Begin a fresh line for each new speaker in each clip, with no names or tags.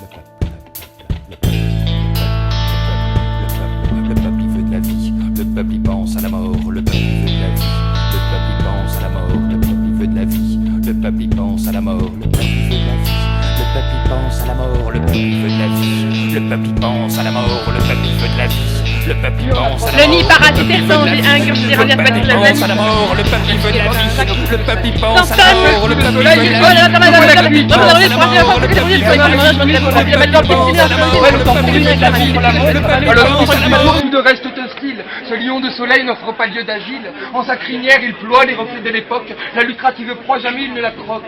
Le peuple il veut de la vie, le peuple il pense à la mort, le peuple il veut de la vie, le peuple il pense à la mort, le peuple il veut de la vie, le peuple il pense à la mort, le peuple il veut de la vie, le peuple il pense à la mort, le peuple il veut de la vie, le peuple il pense à la mort, le peuple il veut de la vie, le peuple il pense à la mort,
le nid parasitaire sans ingurgir en
peuple il pense à la mort, le peuple il veut de la vie, le peuple il pense à la mort, le peuple il veut de la vie,
tout de reste hostile. Ce lion de soleil n'offre pas lieu d'asile. En sa crinière, il ploie les reflets de l'époque. La lucrative proie, jamais il ne la croque.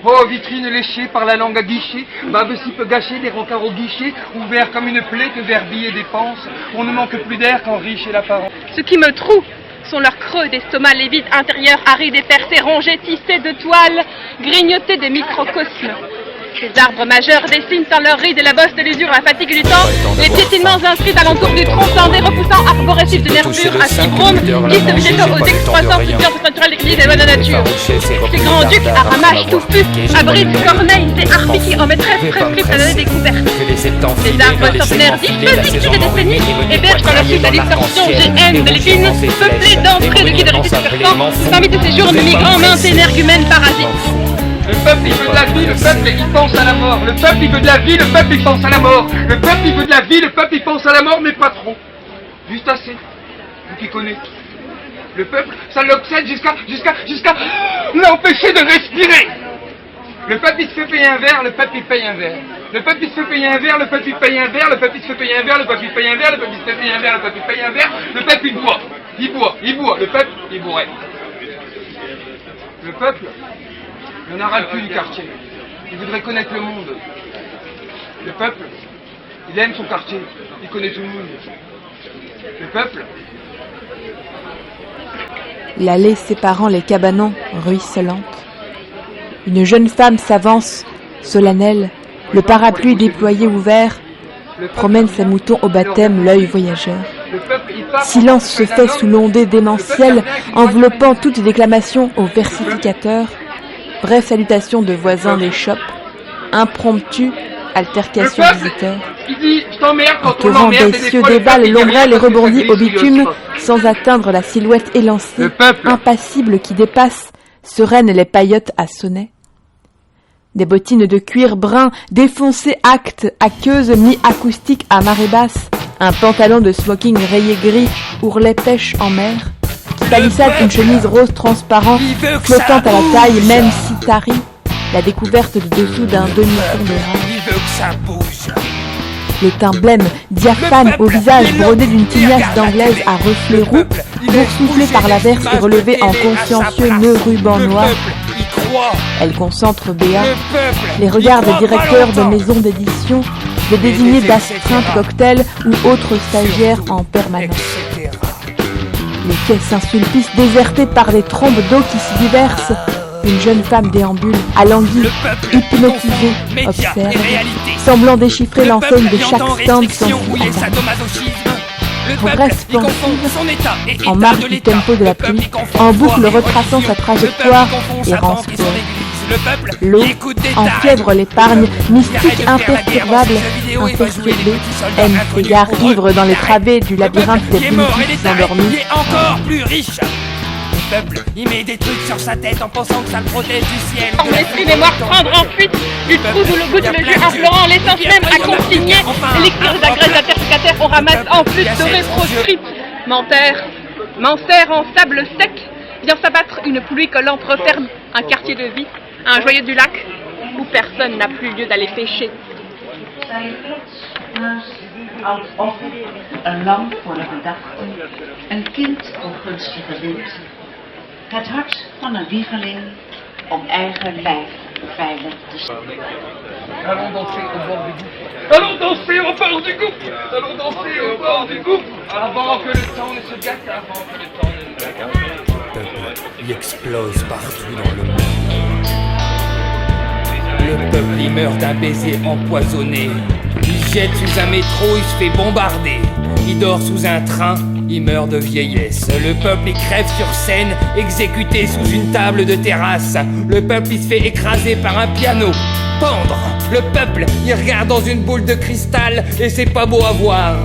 Oh, vitrine léchée par la langue à guichet, bave si peu gâchée, des rencarts au guichet, ouverts comme une plaie que vers billets dépense. On ne manque plus d'air qu'en riche et l'apparence.
Ce qui me troue sont leurs creux d'estomac, les vides intérieurs arides et percés, rongés, tissés de toiles, grignotés des microcosmes. Ces arbres majeurs dessinent dans leurs rides la bosse de l'usure, la fatigue du temps, les piétinements inscrits alentour du tronc tendé, repoussant arborescifs de nervures, à fibrome, lisses végétaux aux excroissants, substances naturelles d'équilibre des lois de la nature. Ces grands ducs à ramages touffus, abritent corneilles et harpies qui en maîtresse prescrivent la découverte. Les arbres centenaires disposent depuis des décennies, hébergent dans leur suite à distorsion GN de l'épine, peuplés d'entrées de guides récupérants, parmi tous ces jours de migrants, mains énergumènes parasites.
Le peuple il veut de la vie, le peuple il pense à la mort. Le peuple il veut de la vie, le peuple il pense à la mort. Le peuple il veut de la vie, le peuple il pense à la mort, mais pas trop. Juste assez. Vous qui connaissez. Le peuple, ça l'obsède jusqu'à l'empêcher de respirer. Le peuple il se fait payer un verre, le peuple il paye un verre. Le peuple il se fait payer un verre, le peuple il paye un verre, le peuple il se fait payer un verre, le peuple il paye un verre, le peuple il se fait payer un verre, le peuple il paye un verre, le peuple il boit. Il boit, le peuple il bourrait. Le peuple, il n'en a ras le cul du quartier. Il voudrait connaître le monde. Le peuple, il aime son quartier. Il connaît tout le monde. Le peuple...
L'allée séparant les cabanons ruisselante. Une jeune femme s'avance, solennelle, le parapluie déployé ouvert, promène ses moutons au baptême, l'œil voyageur. Silence se fait sous l'ondée démentielle, enveloppant toute déclamation au versificateur. Brève salutation de voisins des shops, impromptu, altercation visiteur. Un torrent des cieux dévale l'ombrelle et rebondit au bitume, sans atteindre la silhouette élancée, impassible qui dépasse, sereine les paillotes à sonnet. Des bottines de cuir brun défoncées actes, aqueuses, mi-acoustiques à marée basse, un pantalon de smoking rayé gris, ourlet pêche en mer, qui palissade une chemise rose transparent, flottant à la taille, même si tarie, la découverte du dessous d'un demi-fond de rame. Le teint blême, diaphane au visage brodé d'une tignasse d'anglaise à reflets roux, boursouflé par l'averse et relevé en consciencieux nœud ruban noir. Elle concentre Béa, les regards des directeurs de maisons d'édition, des désignés d'astreintes cocktails ou autres stagiaires en permanence. Les quais Saint-Sulpice désertés par les trombes d'eau qui s'y déversent. Une jeune femme déambule, alanguie, hypnotisée, observe, semblant déchiffrer l'enseigne de chaque stand sans progresse pensive, en marge du tempo de la pluie, en boucle retraçant sa trajectoire et rance l'eau, enfièvre l'épargne, mystique imperturbable, imperturbée, aime s'égare ivre dans les travées du labyrinthe des primitifs endormis.
Le peuple, il met des trucs sur sa tête en pensant que ça le protège du ciel.
Mon esprit mémoire prendre en fuite, du trou d'où le goût de le jus implorant, l'essence même à consigner, l'élixir de la graisse d'interfécataire, on ramasse en flûte dorée proscrite. Mancère en sable sec, vient s'abattre une pluie collante referme un quartier de vie, un joyau du lac, où personne n'a plus lieu d'aller pêcher.
Alsof een lamp voor de gedachte, een kind op gunstige wind, het hart van een wiegeling om eigen lijf veilig te stellen.
Allons danser au bord du gouffre. Allons danser au bord du gouffre. Allons danser au bord du gouffre. Avant que le temps ne se gâte, avant que le temps ne se gâte.
Le peuple, il explose partout dans le monde. Le peuple, il meurt d'un baiser empoisonné. Il jette sous un métro, il se fait bombarder. Il dort sous un train, il meurt de vieillesse. Le peuple, il crève sur scène, exécuté sous une table de terrasse. Le peuple, il se fait écraser par un piano.
entendre. Le peuple, il regarde dans une boule de cristal et c'est pas beau à voir.